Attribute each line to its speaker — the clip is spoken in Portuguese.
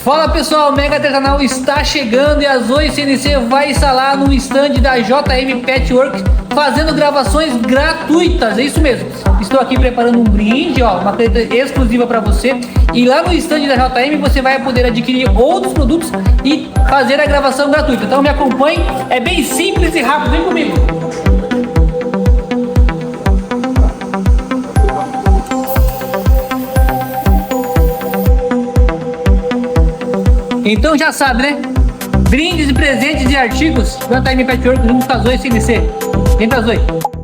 Speaker 1: Fala pessoal, o Mega Artesanal está chegando e a Zoe CNC vai instalar no stand da JM Patchwork, fazendo gravações gratuitas, é isso mesmo. Estou aqui preparando um brinde, ó, uma caneta exclusiva para você. E lá no stand da JM você vai poder adquirir outros produtos e fazer a gravação gratuita. Então me acompanhe, é bem simples e rápido, vem comigo. Então já sabe, né? Brindes e presentes e artigos JM Patchwork junto com a Zoe CNC. Vem pra Zoe.